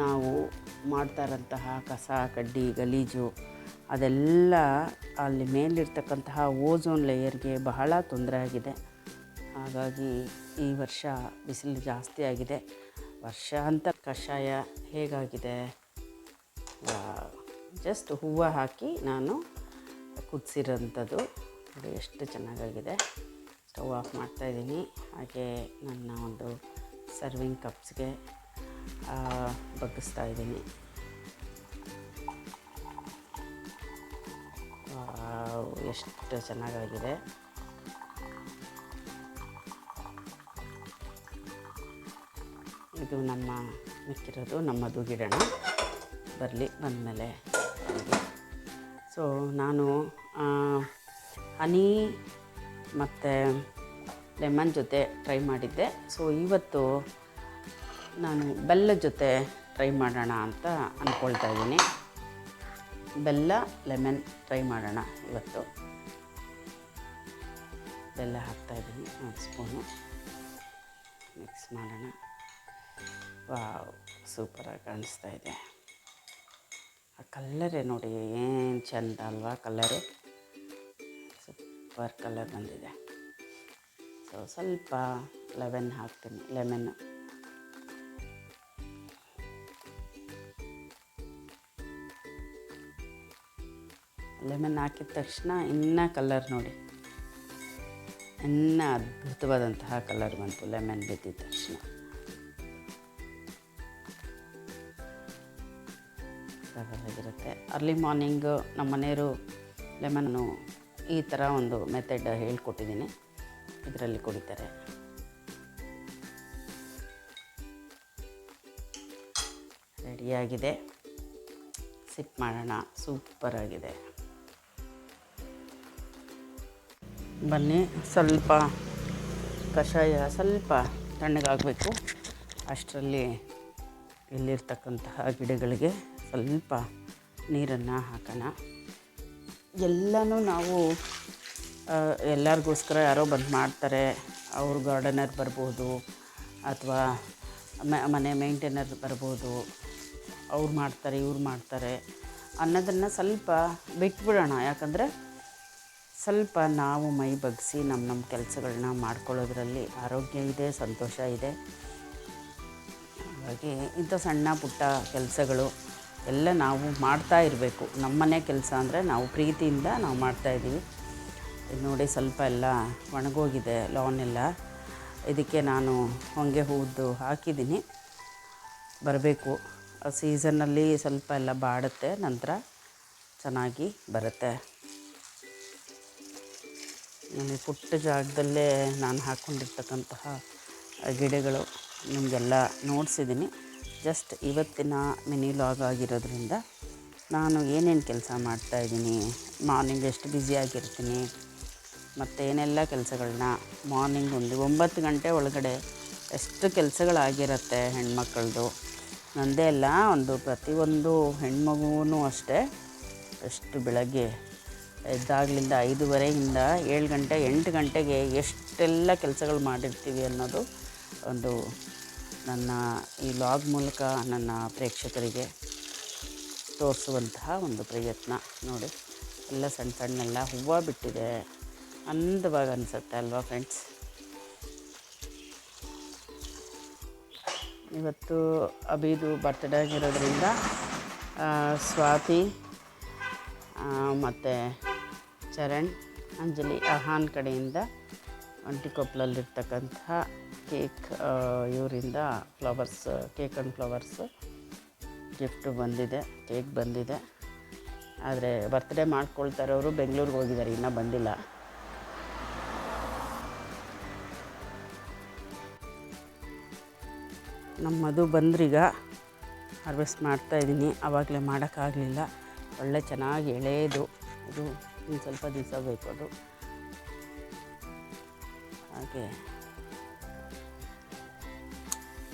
ನಾವು ಮಾಡ್ತಾ ಇರೋಂತಹ ಕಸ ಕಡ್ಡಿ ಗಲೀಜು ಅದೆಲ್ಲ ಅಲ್ಲಿ ಮೇಲಿರ್ತಕ್ಕಂತಹ ಓಝೋನ್ ಲೇಯರ್ಗೆ ಬಹಳ ತೊಂದರೆ ಆಗಿದೆ. ಹಾಗಾಗಿ ಈ ವರ್ಷ ಬಿಸಿಲು ಜಾಸ್ತಿ ಆಗಿದೆ. ವರ್ಷ ಅಂತ ಕಷಾಯ ಹೇಗಾಗಿದೆ, ಜಸ್ಟ್ ಹೂವು ಹಾಕಿ ನಾನು ಕುದಿಸಿರೋಂಥದ್ದು. ನೋಡಿ ಎಷ್ಟು ಚೆನ್ನಾಗಾಗಿದೆ. ಸ್ಟವ್ ಆಫ್ ಮಾಡ್ತಾಯಿದ್ದೀನಿ. ಹಾಗೆ ನನ್ನ ಒಂದು ಸರ್ವಿಂಗ್ ಕಪ್ಸ್ಗೆ ಬಗ್ಗಿಸ್ತಾ ಇದ್ದೀನಿ. ಎಷ್ಟು ಚೆನ್ನಾಗಾಗಿದೆ. ಇದು ನಮ್ಮ ಮಿಕ್ಕಿರೋದು ನಮ್ಮದು ಗಿಡಣ ಬಂದಮೇಲೆ. ಸೊ ನಾನು ಹನಿ ಮತ್ತು ಲೆಮನ್ ಜೊತೆ ಟ್ರೈ ಮಾಡಿದ್ದೆ. ಸೊ ಇವತ್ತು ನಾನು ಬೆಲ್ಲದ ಜೊತೆ ಟ್ರೈ ಮಾಡೋಣ ಅಂತ ಅಂದ್ಕೊಳ್ತಾ ಇದ್ದೀನಿ. ಬೆಲ್ಲ ಲೆಮನ್ ಟ್ರೈ ಮಾಡೋಣ ಇವತ್ತು. ಬೆಲ್ಲ ಹಾಕ್ತಾಯಿದ್ದೀನಿ 1 ಸ್ಪೂನು. ಮಿಕ್ಸ್ ಮಾಡೋಣ. ವಾವ್, ಸೂಪರಾಗಿ ಕಾಣಿಸ್ತಾ ಇದೆ. ಆ ಕಲ್ಲರೇ ನೋಡಿ ಏನು ಚೆಂದ ಅಲ್ವಾ? ಕಲ್ಲರು ಸೂಪರ್ ಕಲರ್ ಬಂದಿದೆ. ಸೊ ಸ್ವಲ್ಪ ಲೆಮನ್ ಹಾಕ್ತೀನಿ. ಲೆಮನ್ ಹಾಕಿದ ತಕ್ಷಣ ಇನ್ನೂ ಕಲರ್ ನೋಡಿ, ಇನ್ನೂ ಅದ್ಭುತವಾದಂತಹ ಕಲರ್ ಬಂತು ಲೆಮನ್ ಬಿದ್ದಿದ ತಕ್ಷಣ. ಸಗವಾಗಿರುತ್ತೆ. ಅರ್ಲಿ ಮಾರ್ನಿಂಗು ನಮ್ಮ ಮನೆಯವರು ಲೆಮನ್ನು ಈ ಥರ ಒಂದು ಮೆಥಡ್ ಹೇಳ್ಕೊಟ್ಟಿದ್ದೀನಿ, ಇದರಲ್ಲಿ ಕುಡಿತಾರೆ. ರೆಡಿಯಾಗಿದೆ, ಸಿಪ್ ಮಾಡೋಣ. ಸೂಪರಾಗಿದೆ. ಬನ್ನಿ, ಸ್ವಲ್ಪ ಕಷಾಯ ಸ್ವಲ್ಪ ತಣ್ಣಗಾಗಬೇಕು. ಅಷ್ಟರಲ್ಲಿ ಇಲ್ಲಿರ್ತಕ್ಕಂತಹ ಗಿಡಗಳಿಗೆ ಸ್ವಲ್ಪ ನೀರನ್ನು ಹಾಕೋಣ. ಎಲ್ಲನೂ ನಾವು ಎಲ್ಲರಿಗೋಸ್ಕರ ಯಾರೋ ಬಂದು ಮಾಡ್ತಾರೆ, ಅವರು ಗಾರ್ಡನರ್ ಬರ್ಬೋದು ಅಥವಾ ಮನೆ ಮೇಂಟೈನರ್ ಬರ್ಬೋದು, ಅವ್ರು ಮಾಡ್ತಾರೆ ಇವ್ರು ಮಾಡ್ತಾರೆ ಅನ್ನೋದನ್ನು ಸ್ವಲ್ಪ ಬಿಟ್ಬಿಡೋಣ. ಯಾಕಂದರೆ ಸ್ವಲ್ಪ ನಾವು ಮೈ ಬಗ್ಗಿಸಿ ನಮ್ಮ ಕೆಲಸಗಳನ್ನ ಮಾಡ್ಕೊಳ್ಳೋದ್ರಲ್ಲಿ ಆರೋಗ್ಯ ಇದೆ, ಸಂತೋಷ ಇದೆ. ಹಾಗಾಗಿ ಇಂಥ ಸಣ್ಣ ಪುಟ್ಟ ಕೆಲಸಗಳು ಎಲ್ಲ ನಾವು ಮಾಡ್ತಾ ಇರಬೇಕು. ನಮ್ಮನೆ ಕೆಲಸ ಅಂದರೆ ನಾವು ಪ್ರೀತಿಯಿಂದ ನಾವು ಮಾಡ್ತಾಯಿದ್ದೀವಿ. ಇದು ನೋಡಿ ಸ್ವಲ್ಪ ಎಲ್ಲ ಒಣಗೋಗಿದೆ ಲಾನ್ ಎಲ್ಲ. ಇದಕ್ಕೆ ನಾನು ಹೊಂಗೆ ಹೂವುದು ಹಾಕಿದ್ದೀನಿ, ಬರಬೇಕು. ಆ ಸೀಸನ್ನಲ್ಲಿ ಸ್ವಲ್ಪ ಎಲ್ಲ ಬಾಡುತ್ತೆ, ನಂತರ ಚೆನ್ನಾಗಿ ಬರುತ್ತೆ. ನಾನು ಪುಟ್ಟ ಜಾಗದಲ್ಲೇ ನಾನು ಹಾಕ್ಕೊಂಡಿರ್ತಕ್ಕಂತಹ ಗಿಡಗಳು ನಿಮಗೆಲ್ಲ ನೋಡಿಸಿದ್ದೀನಿ. ಜಸ್ಟ್ ಇವತ್ತಿನ ಮಿನಿ ಲಾಗ್ ಆಗಿರೋದ್ರಿಂದ ನಾನು ಏನೇನು ಕೆಲಸ ಮಾಡ್ತಾಯಿದ್ದೀನಿ, ಮಾರ್ನಿಂಗ್ ಎಷ್ಟು ಬ್ಯುಸಿಯಾಗಿರ್ತೀನಿ ಮತ್ತು ಏನೆಲ್ಲ ಕೆಲಸಗಳನ್ನ ಮಾರ್ನಿಂಗ್ ಒಂದು 9 ಗಂಟೆ ಒಳಗಡೆ ಎಷ್ಟು ಕೆಲಸಗಳಾಗಿರುತ್ತೆ ಹೆಣ್ಮಕ್ಳದ್ದು. ನನ್ನದೇ ಅಲ್ಲ, ಪ್ರತಿಯೊಂದು ಹೆಣ್ಮಗುವೂ ಅಷ್ಟೇ. ಎಷ್ಟು ಬೆಳಗ್ಗೆ ಎದ್ದಾಗಲಿಂದ 5:30ಇಂದ 7 ಗಂಟೆ 8 ಗಂಟೆಗೆ ಎಷ್ಟೆಲ್ಲ ಕೆಲಸಗಳು ಮಾಡಿರ್ತೀವಿ ಅನ್ನೋದು ಒಂದು ನನ್ನ ಈ ಲಾಗ್ ಮೂಲಕ ನನ್ನ ಪ್ರೇಕ್ಷಕರಿಗೆ ತೋರಿಸುವಂತಹ ಒಂದು ಪ್ರಯತ್ನ. ನೋಡಿ, ಎಲ್ಲ ಸಣ್ಣ ಸಣ್ಣೆಲ್ಲ ಹೂವು ಬಿಟ್ಟಿದೆ, ಅಂದವಾಗಿ ಅನಿಸುತ್ತೆ ಅಲ್ವಾ ಫ್ರೆಂಡ್ಸ್? ಇವತ್ತು ಅಭಿದು ಬರ್ತ್ಡೇ ಆಗಿರೋದ್ರಿಂದ ಸ್ವಾತಿ ಮತ್ತು ಚರಣ್, ಅಂಜಲಿ, ಅಹಾನ್ ಕಡೆಯಿಂದ ಒಂಟಿಕೊಪ್ಪಲಲ್ಲಿರ್ತಕ್ಕಂತಹ ಕೇಕ್ ಇವರಿಂದ flowers, cake and flowers gift ಬಂದಿದೆ, ಕೇಕ್ ಬಂದಿದೆ. ಆದರೆ ಬರ್ತ್ಡೇ ಮಾಡ್ಕೊಳ್ತಾ ಇರೋರು ಬೆಂಗಳೂರಿಗೆ ಹೋಗಿದ್ದಾರೆ, ಇನ್ನೂ ಬಂದಿಲ್ಲ. ನಮ್ಮದು ಬಂದ್ರೀಗ ಹಾರ್ವೆಸ್ಟ್ ಮಾಡ್ತಾಯಿದ್ದೀನಿ. ಆವಾಗಲೇ ಮಾಡೋಕ್ಕಾಗಲಿಲ್ಲ, ಒಳ್ಳೆ ಚೆನ್ನಾಗಿ ಎಳೆದು, ಇದು ಇನ್ನು ಸ್ವಲ್ಪ ದಿವಸ ಬೇಕು ಅದು. ಹಾಗೆ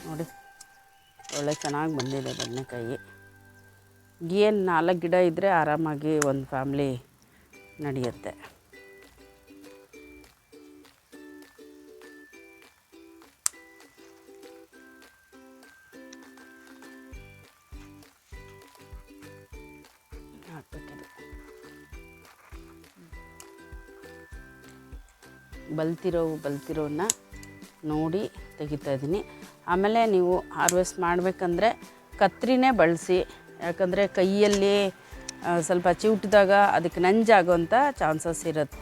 ನೋಡಿ ಒಳ್ಳೆ ಚೆನ್ನಾಗಿ ಬಂದಿದೆ ಬದನೆಕಾಯಿ. ಏನು 4 ಗಿಡ ಇದ್ದರೆ ಆರಾಮಾಗಿ ಒಂದು ಫ್ಯಾಮ್ಲಿ ನಡೆಯುತ್ತೆ. ಹಾಕ್ಬೇಕಿದೆ ಬಲ್ತಿರೋನ್ನ ನೋಡಿ ತೆಗಿತಾಯಿದ್ದೀನಿ. ಆಮೇಲೆ ನೀವು ಹಾರ್ವೆಸ್ಟ್ ಮಾಡಬೇಕಂದ್ರೆ ಕತ್ರಿನೇ ಬಳಸಿ, ಯಾಕಂದರೆ ಕೈಯಲ್ಲಿ ಸ್ವಲ್ಪ ಚಿವುಟಿದಾಗ ಅದಕ್ಕೆ ನಂಜಾಗೋಂಥ ಚಾನ್ಸಸ್ ಇರುತ್ತೆ.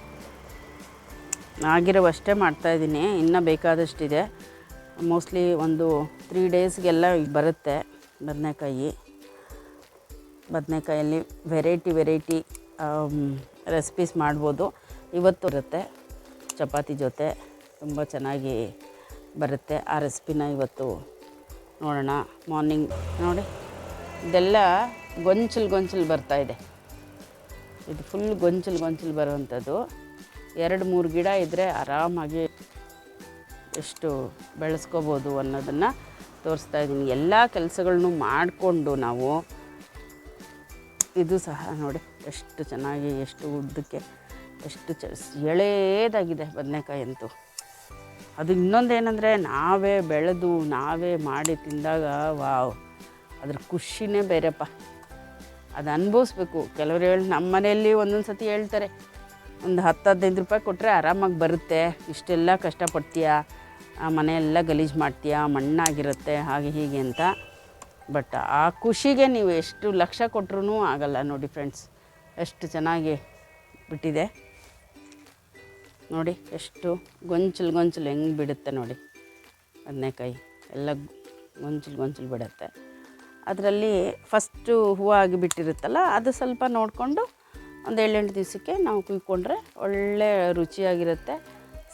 ಆಗಿರೋವಷ್ಟೇ ಮಾಡ್ತಾಯಿದ್ದೀನಿ, ಇನ್ನೂ ಬೇಕಾದಷ್ಟಿದೆ. ಮೋಸ್ಟ್ಲಿ ಒಂದು 3 ಡೇಸ್ಗೆಲ್ಲ ಬರುತ್ತೆ ಬದನೆಕಾಯಲ್ಲಿ ವೆರೈಟಿ ರೆಸಿಪೀಸ್ ಮಾಡ್ಬೋದು. ಇವತ್ತು ಇರುತ್ತೆ ಚಪಾತಿ ಜೊತೆ, ತುಂಬ ಚೆನ್ನಾಗಿ ಬರುತ್ತೆ. ಆ ರೆಸಿಪಿನ ಇವತ್ತು ನೋಡೋಣ. ಮಾರ್ನಿಂಗ್ ನೋಡಿ ಇದೆಲ್ಲ ಗೊಂಚಲು ಬರ್ತಾಯಿದೆ. ಇದು ಫುಲ್ ಗೊಂಚಲು ಬರುವಂಥದ್ದು. 2-3 ಗಿಡ ಇದ್ದರೆ ಆರಾಮಾಗಿ ಎಷ್ಟು ಬೆಳೆಸ್ಕೋಬೋದು ಅನ್ನೋದನ್ನು ತೋರಿಸ್ತಾಯಿದ್ದೀನಿ. ಎಲ್ಲ ಕೆಲಸಗಳನ್ನೂ ಮಾಡಿಕೊಂಡು ನಾವು, ಇದು ಸಹ ನೋಡಿ ಎಷ್ಟು ಚೆನ್ನಾಗಿ, ಎಷ್ಟು ಉದ್ದಕ್ಕೆ, ಎಷ್ಟು ಎಳೆದಾಗಿದೆ ಬದನೆಕಾಯಿ ಅಂತೂ. ಅದು ಇನ್ನೊಂದೇನೆಂದರೆ ನಾವೇ ಬೆಳೆದು ನಾವೇ ಮಾಡಿ ತಿಂದಾಗ ವಾವ್, ಅದ್ರ ಖುಷಿನೇ ಬೇರೆಪ್ಪ. ಅದು ಅನುಭವಿಸ್ಬೇಕು. ಕೆಲವರು ನಮ್ಮ ಮನೆಯಲ್ಲಿ ಒಂದೊಂದು ಸತಿ ಹೇಳ್ತಾರೆ, ಒಂದು 10-15 ರೂಪಾಯಿ ಕೊಟ್ಟರೆ ಆರಾಮಾಗಿ ಬರುತ್ತೆ, ಇಷ್ಟೆಲ್ಲ ಕಷ್ಟಪಡ್ತೀಯಾ, ಮನೆಯೆಲ್ಲ ಗಲೀಜು ಮಾಡ್ತೀಯಾ, ಮಣ್ಣಾಗಿರುತ್ತೆ, ಹಾಗೆ ಹೀಗೆ ಅಂತ. ಬಟ್ ಆ ಖುಷಿಗೆ ನೀವು ಎಷ್ಟು ಲಕ್ಷ ಕೊಟ್ಟರೂ ಆಗಲ್ಲ. ನೋಡಿ ಫ್ರೆಂಡ್ಸ್, ಎಷ್ಟು ಚೆನ್ನಾಗಿ ಬಿಟ್ಟಿದೆ ನೋಡಿ, ಎಷ್ಟು ಗೊಂಚಲು ಹೆಂಗೆ ಬಿಡುತ್ತೆ ನೋಡಿ. ಬದನೆಕಾಯಿ ಎಲ್ಲ ಗೊಂಚಲು ಬಿಡುತ್ತೆ. ಅದರಲ್ಲಿ ಫಸ್ಟು ಹೂವು ಆಗಿಬಿಟ್ಟಿರುತ್ತಲ್ಲ, ಅದು ಸ್ವಲ್ಪ ನೋಡಿಕೊಂಡು ಒಂದು 7-8 ದಿವಸಕ್ಕೆ ನಾವು ಕುಯ್ಕೊಂಡ್ರೆ ಒಳ್ಳೆ ರುಚಿಯಾಗಿರುತ್ತೆ,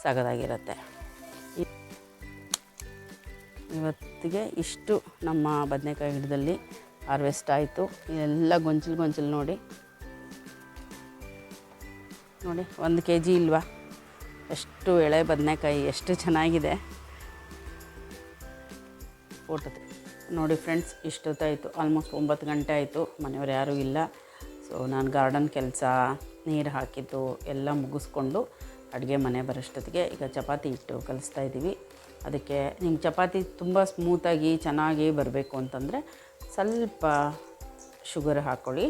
ಸಗದಾಗಿರುತ್ತೆ. ಇವತ್ತಿಗೆ ಇಷ್ಟು ನಮ್ಮ ಬದನೆಕಾಯಿ ಗಿಡದಲ್ಲಿ ಹಾರ್ವೆಸ್ಟ್ ಆಯಿತು. ಇದೆಲ್ಲ ಗೊಂಚಲು ನೋಡಿ, ನೋಡಿ 1 kg ಇಲ್ವಾ, ಎಷ್ಟು ಎಳೆ ಬದನೆಕಾಯಿ, ಎಷ್ಟು ಚೆನ್ನಾಗಿದೆ. ಫೋಟೋ ನೋಡಿ ಫ್ರೆಂಡ್ಸ್, ಇಷ್ಟೊತ್ತಾಯಿತು, ಆಲ್ಮೋಸ್ಟ್ 9 ಗಂಟೆ ಆಯಿತು. ಮನೆಯವ್ರು ಯಾರೂ ಇಲ್ಲ. ಸೊ ನಾನು ಗಾರ್ಡನ್ ಕೆಲಸ, ನೀರು ಹಾಕಿದ್ದು ಎಲ್ಲ ಮುಗಿಸ್ಕೊಂಡು ಅಡುಗೆ ಮನೆ ಬರೋಷ್ಟೊತ್ತಿಗೆ ಈಗ ಚಪಾತಿ ಹಿಟ್ಟು ಕಲಿಸ್ತಾ ಇದ್ದೀವಿ. ಅದಕ್ಕೆ ನಿಮ್ಗೆ ಚಪಾತಿ ತುಂಬ ಸ್ಮೂತಾಗಿ ಚೆನ್ನಾಗಿ ಬರಬೇಕು ಅಂತಂದರೆ ಸ್ವಲ್ಪ ಶುಗರ್ ಹಾಕ್ಕೊಳ್ಳಿ.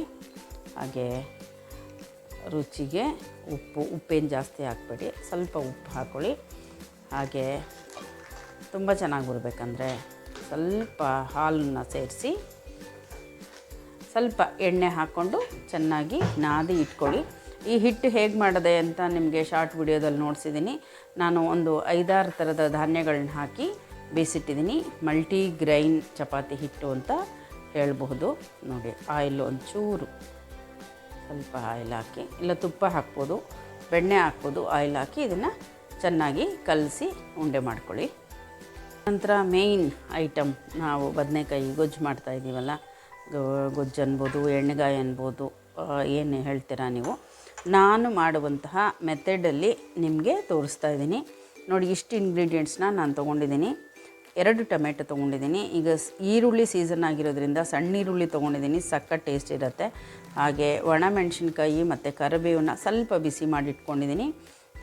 ಹಾಗೆ ರುಚಿಗೆ ಉಪ್ಪೇನು ಜಾಸ್ತಿ ಹಾಕಬೇಡಿ, ಸ್ವಲ್ಪ ಉಪ್ಪು ಹಾಕ್ಕೊಳ್ಳಿ. ಹಾಗೆ ತುಂಬ ಚೆನ್ನಾಗಿ ಬರಬೇಕಂದ್ರೆ ಸ್ವಲ್ಪ ಹಾಲನ್ನು ಸೇರಿಸಿ ಸ್ವಲ್ಪ ಎಣ್ಣೆ ಹಾಕ್ಕೊಂಡು ಚೆನ್ನಾಗಿ ನಾದಿ ಇಟ್ಕೊಳ್ಳಿ. ಈ ಹಿಟ್ಟು ಹೇಗೆ ಮಾಡಿದೆ ಅಂತ ನಿಮಗೆ ಶಾರ್ಟ್ ವಿಡಿಯೋದಲ್ಲಿ ನೋಡಿಸಿದ್ದೀನಿ. ನಾನು ಒಂದು 5-6 ಥರದ ಧಾನ್ಯಗಳನ್ನ ಹಾಕಿ ಬೇಯಿಸಿಟ್ಟಿದ್ದೀನಿ. ಮಲ್ಟಿ ಗ್ರೈನ್ ಚಪಾತಿ ಹಿಟ್ಟು ಅಂತ ಹೇಳಬಹುದು. ನೋಡಿ, ಆಯಿಲ್ ಒಂಚೂರು, ಸ್ವಲ್ಪ ಆಯಿಲ್ ಹಾಕಿ, ಇಲ್ಲ ತುಪ್ಪ ಹಾಕ್ಬೋದು, ಬೆಣ್ಣೆ ಹಾಕ್ಬೋದು, ಆಯಿಲ್ ಹಾಕಿ ಇದನ್ನು ಚೆನ್ನಾಗಿ ಕಲಸಿ ಉಂಡೆ ಮಾಡ್ಕೊಳ್ಳಿ. ನಂತರ ಮೇಯ್ನ್ ಐಟಮ್, ನಾವು ಬದನೆಕಾಯಿ ಗೊಜ್ಜು ಮಾಡ್ತಾಯಿದ್ದೀವಲ್ಲ, ಗೊಜ್ಜು ಅನ್ಬೋದು, ಎಣ್ಣೆಗಾಯಿ ಅನ್ಬೋದು, ಏನು ಹೇಳ್ತೀರಾ ನೀವು. ನಾನು ಮಾಡುವಂತಹ ಮೆಥಡಲ್ಲಿ ನಿಮಗೆ ತೋರಿಸ್ತಾ ಇದ್ದೀನಿ. ನೋಡಿ, ಇಷ್ಟು ಇಂಗ್ರೀಡಿಯೆಂಟ್ಸ್ನ ನಾನು ತೊಗೊಂಡಿದ್ದೀನಿ. 2 ಟೊಮೆಟೊ ತೊಗೊಂಡಿದ್ದೀನಿ. ಈಗ ಈರುಳ್ಳಿ ಸೀಸನ್ ಆಗಿರೋದ್ರಿಂದ ಸಣ್ಣ ಈರುಳ್ಳಿ ತೊಗೊಂಡಿದ್ದೀನಿ, ಸಖತ್ ಟೇಸ್ಟ್ ಇರುತ್ತೆ. ಹಾಗೆ ಒಣಮೆಣಸಿನ್ಕಾಯಿ ಮತ್ತು ಕರಿಬೇವನ್ನ ಸ್ವಲ್ಪ ಬಿಸಿ ಮಾಡಿಟ್ಕೊಂಡಿದ್ದೀನಿ.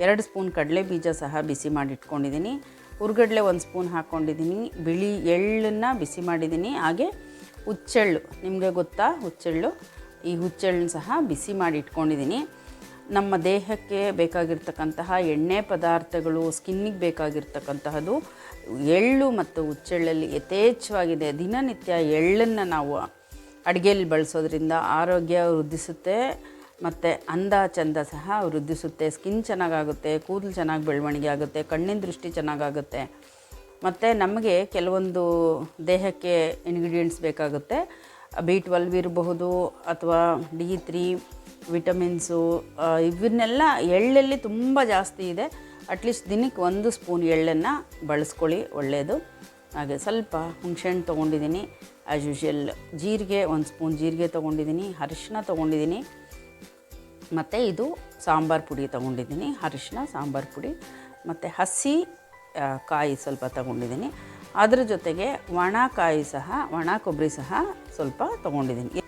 2 ಸ್ಪೂನ್ ಕಡಲೆ ಬೀಜ ಸಹ ಬಿಸಿ ಮಾಡಿಟ್ಕೊಂಡಿದ್ದೀನಿ. ಹುರ್ಗಡ್ಲೆ 1 ಸ್ಪೂನ್ ಹಾಕ್ಕೊಂಡಿದ್ದೀನಿ. ಬಿಳಿ ಎಳ್ಳನ್ನು ಬಿಸಿ ಮಾಡಿದ್ದೀನಿ. ಹಾಗೆ ಹುಚ್ಚೆಳ್ಳು, ನಿಮಗೆ ಗೊತ್ತಾ ಹುಚ್ಚೆಳ್ಳು, ಈ ಹುಚ್ಚೆಳ್ಳನ್ನ ಸಹ ಬಿಸಿ ಮಾಡಿ ಇಟ್ಕೊಂಡಿದ್ದೀನಿ. ನಮ್ಮ ದೇಹಕ್ಕೆ ಬೇಕಾಗಿರ್ತಕ್ಕಂತಹ ಎಣ್ಣೆ ಪದಾರ್ಥಗಳು, ಸ್ಕಿನ್ನಿಗೆ ಬೇಕಾಗಿರ್ತಕ್ಕಂತಹದ್ದು ಎಳ್ಳು ಮತ್ತು ಹುಚ್ಚೆಳ್ಳಲ್ಲಿ ಯಥೇಚ್ಛವಾಗಿದೆ. ದಿನನಿತ್ಯ ಎಳ್ಳನ್ನು ನಾವು ಅಡುಗೆಯಲ್ಲಿ ಬಳಸೋದ್ರಿಂದ ಆರೋಗ್ಯ ವೃದ್ಧಿಸುತ್ತೆ ಮತ್ತು ಅಂದ ಚಂದ ಸಹ ವೃದ್ಧಿಸುತ್ತೆ. ಸ್ಕಿನ್ ಚೆನ್ನಾಗಾಗುತ್ತೆ, ಕೂದಲು ಚೆನ್ನಾಗಿ ಬೆಳವಣಿಗೆ ಆಗುತ್ತೆ, ಕಣ್ಣಿನ ದೃಷ್ಟಿ ಚೆನ್ನಾಗಾಗುತ್ತೆ. ಮತ್ತು ನಮಗೆ ಕೆಲವೊಂದು ದೇಹಕ್ಕೆ ಇಂಗ್ರೀಡಿಯೆಂಟ್ಸ್ ಬೇಕಾಗುತ್ತೆ. B12 ಇರಬಹುದು ಅಥವಾ D3 ವಿಟಮಿನ್ಸು, ಇವನ್ನೆಲ್ಲ ಎಳ್ಳಲ್ಲಿ ತುಂಬ ಜಾಸ್ತಿ ಇದೆ. ಅಟ್ಲೀಸ್ಟ್ ದಿನಕ್ಕೆ 1 ಸ್ಪೂನ್ ಎಳ್ಳನ್ನು ಬಳಸ್ಕೊಳ್ಳಿ, ಒಳ್ಳೆಯದು. ಹಾಗೆ ಸ್ವಲ್ಪ ಹುಣಸೆಹಣ್ಣು ತೊಗೊಂಡಿದ್ದೀನಿ. ಆ್ಯಸ್ ಯೂಶ್ವಲ್ ಜೀರಿಗೆ, 1 ಸ್ಪೂನ್ ಜೀರಿಗೆ ತೊಗೊಂಡಿದ್ದೀನಿ. ಅರಿಶಿನ ತೊಗೊಂಡಿದ್ದೀನಿ. ಮತ್ತು ಇದು ಸಾಂಬಾರು ಪುಡಿ ತೊಗೊಂಡಿದ್ದೀನಿ. ಅರಿಶಿನ, ಸಾಂಬಾರು ಪುಡಿ ಮತ್ತು ಹಸಿ ಕಾಯಿ ಸ್ವಲ್ಪ ತೊಗೊಂಡಿದ್ದೀನಿ. ಅದ್ರ ಜೊತೆಗೆ ಒಣ ಕಾಯಿ ಸಹ, ಒಣ ಕೊಬ್ಬರಿ ಸಹ ಸ್ವಲ್ಪ ತೊಗೊಂಡಿದ್ದೀನಿ.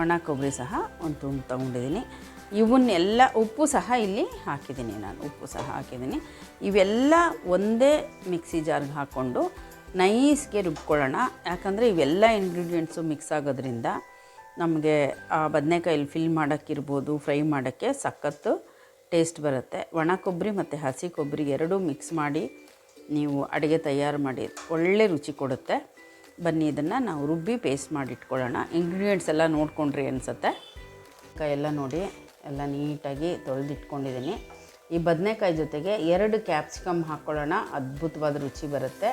ಒಣ ಕೊಬ್ಬರಿ ಸಹ ಒಂದು ತುಂಡು ತೊಗೊಂಡಿದ್ದೀನಿ. ಇವನ್ನೆಲ್ಲ, ಉಪ್ಪು ಸಹ ಇಲ್ಲಿ ಹಾಕಿದ್ದೀನಿ ನಾನು, ಉಪ್ಪು ಸಹ ಹಾಕಿದ್ದೀನಿ. ಇವೆಲ್ಲ ಒಂದೇ ಮಿಕ್ಸಿ ಜಾರ್ಗೆ ಹಾಕ್ಕೊಂಡು ನೈಸ್ಗೆ ರುಬ್ಕೊಳ್ಳೋಣ. ಯಾಕಂದರೆ ಇವೆಲ್ಲ ಇಂಗ್ರೀಡಿಯೆಂಟ್ಸು ಮಿಕ್ಸ್ ಆಗೋದ್ರಿಂದ ನಮಗೆ ಆ ಬದನೆಕಾಯಲ್ಲಿ ಫಿಲ್ ಮಾಡೋಕ್ಕಿರ್ಬೋದು, ಫ್ರೈ ಮಾಡೋಕ್ಕೆ ಸಖತ್ತು ಟೇಸ್ಟ್ ಬರುತ್ತೆ. ಒಣ ಕೊಬ್ಬರಿ ಮತ್ತು ಹಸಿ ಕೊಬ್ಬರಿ ಎರಡೂ ಮಿಕ್ಸ್ ಮಾಡಿ ನೀವು ಅಡುಗೆ ತಯಾರು ಮಾಡಿ ಒಳ್ಳೆ ರುಚಿ ಕೊಡುತ್ತೆ. ಬನ್ನಿ ಇದನ್ನು ನಾವು ರುಬ್ಬಿ ಪೇಸ್ಟ್ ಮಾಡಿ ಇಟ್ಕೊಳ್ಳೋಣ. ಇಂಗ್ರೀಡಿಯೆಂಟ್ಸ್ ಎಲ್ಲ ನೋಡ್ಕೊಂಡ್ರಿ ಅನಿಸುತ್ತೆ. ಎಲ್ಲ ನೋಡಿ, ಎಲ್ಲ ನೀಟಾಗಿ ತೊಳೆದಿಟ್ಕೊಂಡಿದ್ದೀನಿ. ಈ ಬದನೆಕಾಯಿ ಜೊತೆಗೆ 2 ಕ್ಯಾಪ್ಸಿಕಮ್ ಹಾಕ್ಕೊಳ್ಳೋಣ, ಅದ್ಭುತವಾದ ರುಚಿ ಬರುತ್ತೆ.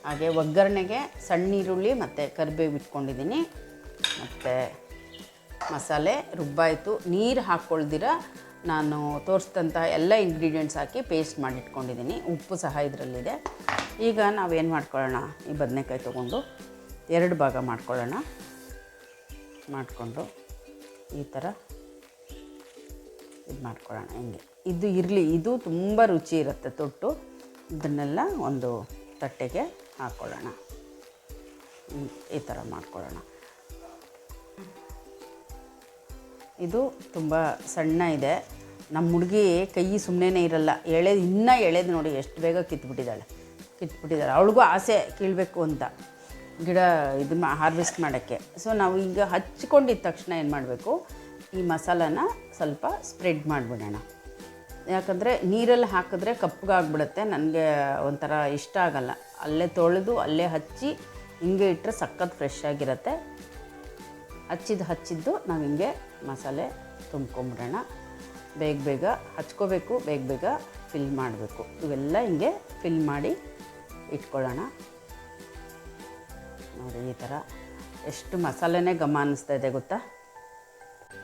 ಹಾಗೆ ಒಗ್ಗರಣೆಗೆ ಸಣ್ಣ ಈರುಳ್ಳಿ ಮತ್ತು ಕರಿಬೇವು ಇಟ್ಕೊಂಡಿದ್ದೀನಿ. ಮತ್ತು ಮಸಾಲೆ ರುಬ್ಬಾಯಿತು. ನೀರು ಹಾಕ್ಕೊಳ್ದಿರ ನಾನು ತೋರಿಸಿದಂಥ ಎಲ್ಲ ಇಂಗ್ರೀಡಿಯೆಂಟ್ಸ್ ಹಾಕಿ ಪೇಸ್ಟ್ ಮಾಡಿಟ್ಕೊಂಡಿದ್ದೀನಿ. ಉಪ್ಪು ಸಹ ಇದರಲ್ಲಿದೆ. ಈಗ ನಾವೇನು ಮಾಡ್ಕೊಳ್ಳೋಣ, ಈ ಬದನೆಕಾಯಿ ತೊಗೊಂಡು 2 ಭಾಗ ಮಾಡ್ಕೊಳ್ಳೋಣ. ಮಾಡಿಕೊಂಡು ಈ ಥರ ಇದು ಮಾಡ್ಕೊಳ್ಳೋಣ. ಹಿಂಗೆ ಇದು ಇರಲಿ, ಇದು ತುಂಬ ರುಚಿ ಇರುತ್ತೆ ತೊಟ್ಟು. ಇದನ್ನೆಲ್ಲ ಒಂದು ತಟ್ಟೆಗೆ ಹಾಕ್ಕೊಳ್ಳೋಣ. ಈ ಥರ ಮಾಡ್ಕೊಳ್ಳೋಣ. ಇದು ತುಂಬ ಸಣ್ಣ ಇದೆ. ನಮ್ಮ ಹುಡುಗಿ ಕೈ ಸುಮ್ಮನೆ ಇರಲ್ಲ, ಇನ್ನೂ ಎಳೆದು ನೋಡಿ ಎಷ್ಟು ಬೇಗ ಕಿತ್ಬಿಟ್ಟಿದ್ದಾಳೆ. ಅವಳಿಗೂ ಆಸೆ ಕೀಳಬೇಕು ಅಂತ ಗಿಡ ಇದು ಹಾರ್ವೆಸ್ಟ್ ಮಾಡೋಕ್ಕೆ. ಸೊ ನಾವು ಈಗ ಹಚ್ಕೊಂಡಿದ್ದ ತಕ್ಷಣ ಏನು ಮಾಡಬೇಕು, ಈ ಮಸಾಲಾನ ಸ್ವಲ್ಪ ಸ್ಪ್ರೆಡ್ ಮಾಡಿಬಿಡೋಣ. ಯಾಕಂದರೆ ನೀರಲ್ಲಿ ಹಾಕಿದ್ರೆ ಕಪ್ಪಗಾಗ್ಬಿಡುತ್ತೆ, ನನಗೆ ಒಂಥರ ಇಷ್ಟ ಆಗಲ್ಲ. ಅಲ್ಲೇ ತೊಳೆದು ಅಲ್ಲೇ ಹಚ್ಚಿ ಹಿಂಗೆ ಇಟ್ಟರೆ ಸಖತ್ ಫ್ರೆಶ್ ಆಗಿರುತ್ತೆ. ಹಚ್ಚಿದ್ದು ನಾವು ಹಿಂಗೆ ಮಸಾಲೆ ತುಂಬ್ಕೊಂಬಿಡೋಣ. ಬೇಗ ಹಚ್ಕೋಬೇಕು, ಬೇಗ ಫಿಲ್ ಮಾಡಬೇಕು. ಇವೆಲ್ಲ ಹಿಂಗೆ ಫಿಲ್ ಮಾಡಿ ಇಟ್ಕೊಳ್ಳೋಣ. ನೋಡಿ ಈ ಥರ ಎಷ್ಟು ಮಸಾಲೆನೇ ಘಮ ಅನ್ನಿಸ್ತಾ ಇದೆ ಗೊತ್ತಾ.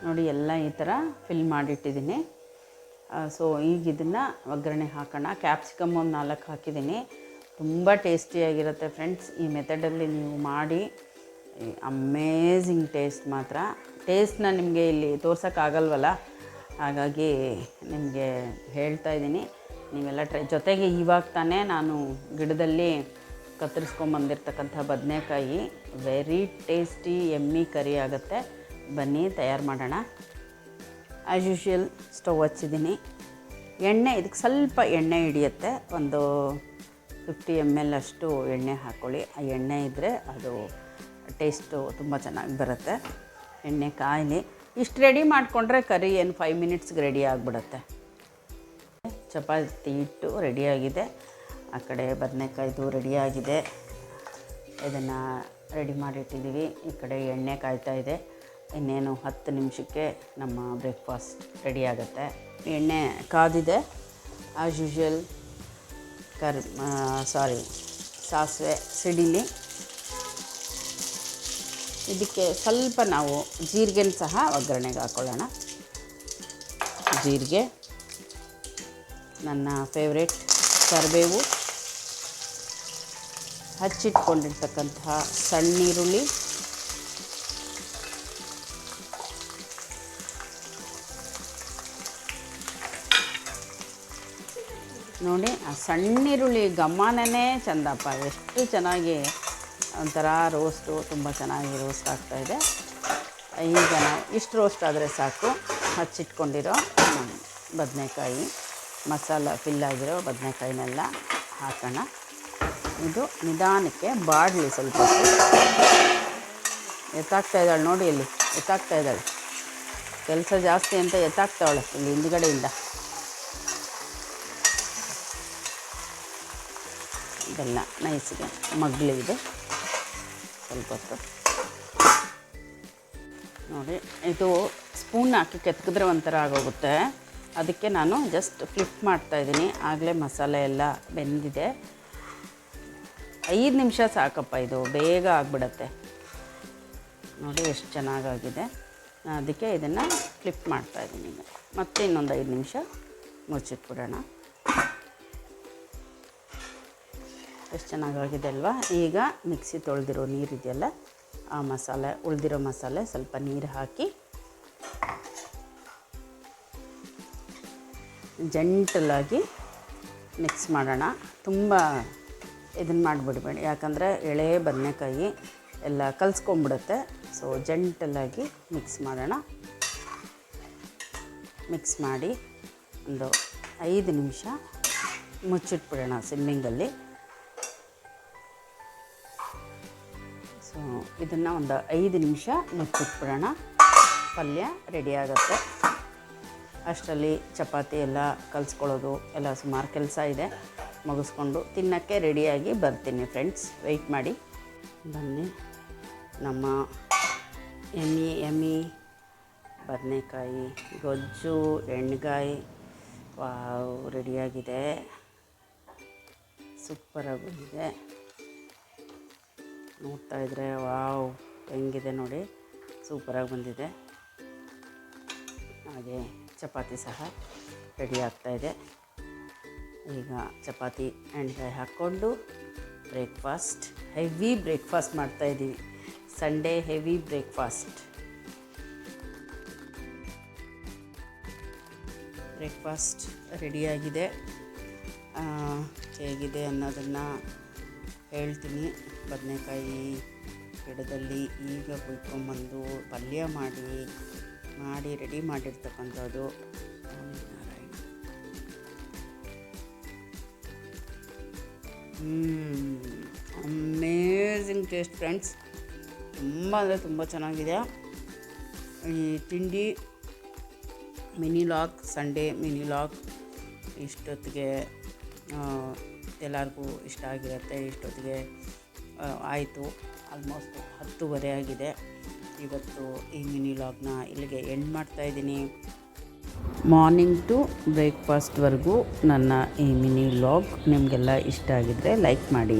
ನೋಡಿ ಎಲ್ಲ ಈ ಥರ ಫಿಲ್ ಮಾಡಿಟ್ಟಿದ್ದೀನಿ. ಸೊ ಈಗ ಇದನ್ನು ಒಗ್ಗರಣೆ ಹಾಕೋಣ. ಕ್ಯಾಪ್ಸಿಕಮ್ ಒಂದು 4 ಹಾಕಿದ್ದೀನಿ. ತುಂಬ ಟೇಸ್ಟಿಯಾಗಿರುತ್ತೆ ಫ್ರೆಂಡ್ಸ್. ಈ ಮೆಥಡಲ್ಲಿ ನೀವು ಮಾಡಿ, ಅಮೇಝಿಂಗ್ ಟೇಸ್ಟ್ ಮಾತ್ರ. ಟೇಸ್ಟ್ನ ನಿಮಗೆ ಇಲ್ಲಿ ತೋರ್ಸೋಕ್ಕಾಗಲ್ವಲ್ಲ, ಹಾಗಾಗಿ ನಿಮಗೆ ಹೇಳ್ತಾ ಇದ್ದೀನಿ, ನೀವೆಲ್ಲ ಜೊತೆಗೆ ಇವಾಗ ತಾನೇ ನಾನು ಗಿಡದಲ್ಲಿ ಕತ್ತರಿಸ್ಕೊಂಬಂದಿರ್ತಕ್ಕಂಥ ಬದನೆಕಾಯಿ ವೆರಿ ಟೇಸ್ಟಿ ಎಮ್ಮಿ ಕರಿ ಆಗುತ್ತೆ. ಬನ್ನಿ ತಯಾರು ಮಾಡೋಣ. ಆ್ಯಸ್ ಯೂಶ್ವಲ್ ಸ್ಟವ್ ಹಚ್ಚಿದ್ದೀನಿ. ಎಣ್ಣೆ, ಇದಕ್ಕೆ ಸ್ವಲ್ಪ ಎಣ್ಣೆ ಹಿಡಿಯುತ್ತೆ. ಒಂದು 50 ml ಅಷ್ಟು ಎಣ್ಣೆ ಹಾಕ್ಕೊಳ್ಳಿ. ಆ ಎಣ್ಣೆ ಇದ್ದರೆ ಅದು ಟೇಸ್ಟು ತುಂಬ ಚೆನ್ನಾಗಿ ಬರುತ್ತೆ. ಎಣ್ಣೆ ಕಾಯಲಿ. ಇಷ್ಟು ರೆಡಿ ಮಾಡಿಕೊಂಡ್ರೆ ಕರಿ ಏನು 5 ಮಿನಿಟ್ಸ್ಗೆ ರೆಡಿ ಆಗಿಬಿಡುತ್ತೆ. ಚಪಾತಿ ಹಿಟ್ಟು ರೆಡಿಯಾಗಿದೆ. ಆ ಕಡೆ ಬದನೆಕಾಯ್ದು ರೆಡಿಯಾಗಿದೆ. ಇದನ್ನು ರೆಡಿ ಮಾಡಿಟ್ಟಿದ್ದೀವಿ. ಈ ಕಡೆ ಎಣ್ಣೆ ಕಾಯ್ತಾ ಇದೆ. ಇನ್ನೇನು 10 ನಿಮಿಷಕ್ಕೆ ನಮ್ಮ ಬ್ರೇಕ್ಫಾಸ್ಟ್ ರೆಡಿ ಆಗುತ್ತೆ. ಎಣ್ಣೆ ಕಾದಿದೆ. ಆ್ಯಸ್ ಯೂಶ್ವಲ್ ಸಾಸಿವೆ ಸಿಡಿಲಿ. ಇದಕ್ಕೆ ಸ್ವಲ್ಪ ನಾವು ಜೀರಿಗೆನ ಸಹ ಒಗ್ಗರಣೆಗೆ ಹಾಕ್ಕೊಳ್ಳೋಣ. ಜೀರಿಗೆ, ನನ್ನ ಫೇವ್ರೇಟ್ ಕರಿಬೇವು, ಹಚ್ಚಿಟ್ಕೊಂಡಿರ್ತಕ್ಕಂತಹ ಸಣ್ಣ ಈರುಳ್ಳಿ, ನೋಡಿ ಆ ಸಣ್ಣ ಈರುಳ್ಳಿ ಘಮನೇ ಚಂದಪ್ಪ. ಎಷ್ಟು ಚೆನ್ನಾಗಿ ಒಂಥರ ರೋಸ್ಟು, ತುಂಬ ಚೆನ್ನಾಗಿ ರೋಸ್ಟ್ ಆಗ್ತಾಯಿದೆ. ಈಗ ನಾವು ಇಷ್ಟು ರೋಸ್ಟ್ ಆದರೆ ಸಾಕು. ಹಚ್ಚಿಟ್ಕೊಂಡಿರೋ ಬದನೆಕಾಯಿ, ಮಸಾಲ ಫಿಲ್ ಆಗಿರೋ ಬದನೆಕಾಯಿನೆಲ್ಲ ಹಾಕೋಣ. ಇದು ನಿಧಾನಕ್ಕೆ ಬಾಡಲಿ. ಸ್ವಲ್ಪ ಎತ್ತಾಗ್ತಾ ಇದ್ದಾಳೆ ನೋಡಿ, ಎತ್ತಾಗ್ತಾ ಇದ್ದಾಳೆ. ಕೆಲಸ ಜಾಸ್ತಿ ಅಂತ ಎತ್ತಾಕ್ತಾವಳೆ ಇಲ್ಲಿ ಹಿಂದ್ಗಡೆಯಿಂದ. ಇದೆಲ್ಲ ನೈಸಿಗೆ ಮಗ್ಲಿದೆ ಸ್ವಲ್ಪ ಹೊತ್ತು. ನೋಡಿ ಇದು ಸ್ಪೂನ್ ಹಾಕಿ ಕೆತ್ಕಿದ್ರೆ ಒಂಥರ ಆಗೋಗುತ್ತೆ, ಅದಕ್ಕೆ ನಾನು ಜಸ್ಟ್ ಫ್ಲಿಪ್ ಮಾಡ್ತಾಯಿದ್ದೀನಿ. ಆಗಲೇ ಮಸಾಲೆ ಎಲ್ಲ ಬೆಂದಿದೆ. 5 ನಿಮಿಷ ಸಾಕಪ್ಪ, ಇದು ಬೇಗ ಆಗಿಬಿಡತ್ತೆ. ನೋಡಿ ಎಷ್ಟು ಚೆನ್ನಾಗಾಗಿದೆ. ಅದಕ್ಕೆ ಇದನ್ನು ಫ್ಲಿಪ್ ಮಾಡ್ತಾಯಿದ್ದೀನಿ. ಮತ್ತೆ ಇನ್ನೊಂದು 5 ನಿಮಿಷ ಮುಚ್ಚಿಟ್ಬಿಡೋಣ. ಎಷ್ಟು ಚೆನ್ನಾಗಾಗಿದೆ ಅಲ್ವಾ. ಈಗ ಮಿಕ್ಸಿ ತೊಳೆದಿರೋ ನೀರಿದೆಯಲ್ಲ, ಆ ಮಸಾಲೆ, ಉಳಿದಿರೋ ಮಸಾಲೆ ಸ್ವಲ್ಪ ನೀರು ಹಾಕಿ ಜಂಟಲಾಗಿ ಮಿಕ್ಸ್ ಮಾಡೋಣ. ತುಂಬ ಇದನ್ನು ಮಾಡಿಬಿಡ್ಬೇಡಿ, ಯಾಕಂದರೆ ಎಳೆ ಬದನೆಕಾಯಿ ಎಲ್ಲ ಕಲಿಸ್ಕೊಂಬಿಡುತ್ತೆ. ಸೊ ಜಂಟಲಾಗಿ ಮಿಕ್ಸ್ ಮಾಡೋಣ. ಮಿಕ್ಸ್ ಮಾಡಿ ಒಂದು 5 ನಿಮಿಷ ಮುಚ್ಚಿಟ್ಬಿಡೋಣ ಸಿಮ್ಮಿಂಗಲ್ಲಿ. ಸೊ ಇದನ್ನು ಒಂದು 5 ನಿಮಿಷ ಮುಚ್ಚಿಟ್ಬಿಡೋಣ. ಪಲ್ಯ ರೆಡಿ ಆಗುತ್ತೆ. ಅಷ್ಟರಲ್ಲಿ ಚಪಾತಿ ಎಲ್ಲ ಕಲಿಸ್ಕೊಳ್ಳೋದು ಎಲ್ಲ ಸುಮಾರು ಕೆಲಸ ಇದೆ. ಮುಗಿಸ್ಕೊಂಡು ತಿನ್ನೋಕ್ಕೆ ರೆಡಿಯಾಗಿ ಬರ್ತೀನಿ ಫ್ರೆಂಡ್ಸ್, ವೆಯ್ಟ್ ಮಾಡಿ. ಬನ್ನಿ, ನಮ್ಮ ಎಮ್ಮಿ ಬದನೆಕಾಯಿ ಗೊಜ್ಜು ಎಣ್ಗಾಯಿ ವಾವ್ ರೆಡಿಯಾಗಿದೆ. ಸೂಪರಾಗಿ ಬಂದಿದೆ. ನೋಡ್ತಾಯಿದ್ರೆ ವಾವ್ ಹೆಂಗಿದೆ ನೋಡಿ, ಸೂಪರಾಗಿ ಬಂದಿದೆ. ಹಾಗೆ ಚಪಾತಿ ಸಹ ರೆಡಿ ಆಗ್ತಾಯಿದೆ. ಈಗ ಚಪಾತಿ ಎಣ್ಗಾಯಿ ಹಾಕ್ಕೊಂಡು ಬ್ರೇಕ್ಫಾಸ್ಟ್, ಹೆವಿ ಬ್ರೇಕ್ಫಾಸ್ಟ್ ಮಾಡ್ತಾಯಿದ್ದೀವಿ. ಸಂಡೇ ಹೆವಿ ಬ್ರೇಕ್ಫಾಸ್ಟ್ ರೆಡಿಯಾಗಿದೆ. ಹೇಗಿದೆ ಅನ್ನೋದನ್ನು ಹೇಳ್ತೀನಿ. ಬದನೆಕಾಯಿ ಗಿಡದಲ್ಲಿ ಈಗ ಕುಯ್ಕೊಂಬಂದು ಪಲ್ಯ ಮಾಡಿ ರೆಡಿ ಮಾಡಿರ್ತಕ್ಕಂಥದ್ದು. ಅಮೇಝಿಂಗ್ ಟೇಸ್ಟ್ ಫ್ರೆಂಡ್ಸ್, ತುಂಬ ಅಂದರೆ ತುಂಬ ಚೆನ್ನಾಗಿದೆ ಈ ತಿಂಡಿ. Mini log, Sunday mini log ಇಷ್ಟೊತ್ತಿಗೆ ಎಲ್ಲರಿಗೂ ಇಷ್ಟ ಆಗಿರುತ್ತೆ. ಇಷ್ಟೊತ್ತಿಗೆ ಆಯಿತು, ಆಲ್ಮೋಸ್ಟ್ 10:30 ಆಗಿದೆ. ಇವತ್ತು ಈ ಮಿನಿ ಲಾಗ್ನ ಇಲ್ಲಿಗೆ ಎಂಡ್ ಮಾಡ್ತಾಯಿದ್ದೀನಿ. ಮಾರ್ನಿಂಗ್ ಟು ಬ್ರೇಕ್ಫಾಸ್ಟ್ವರೆಗೂ ನನ್ನ ಈ ಮಿನಿ ಲಾಗ್ ನಿಮಗೆಲ್ಲ ಇಷ್ಟ ಆಗಿದ್ದರೆ ಲೈಕ್ ಮಾಡಿ.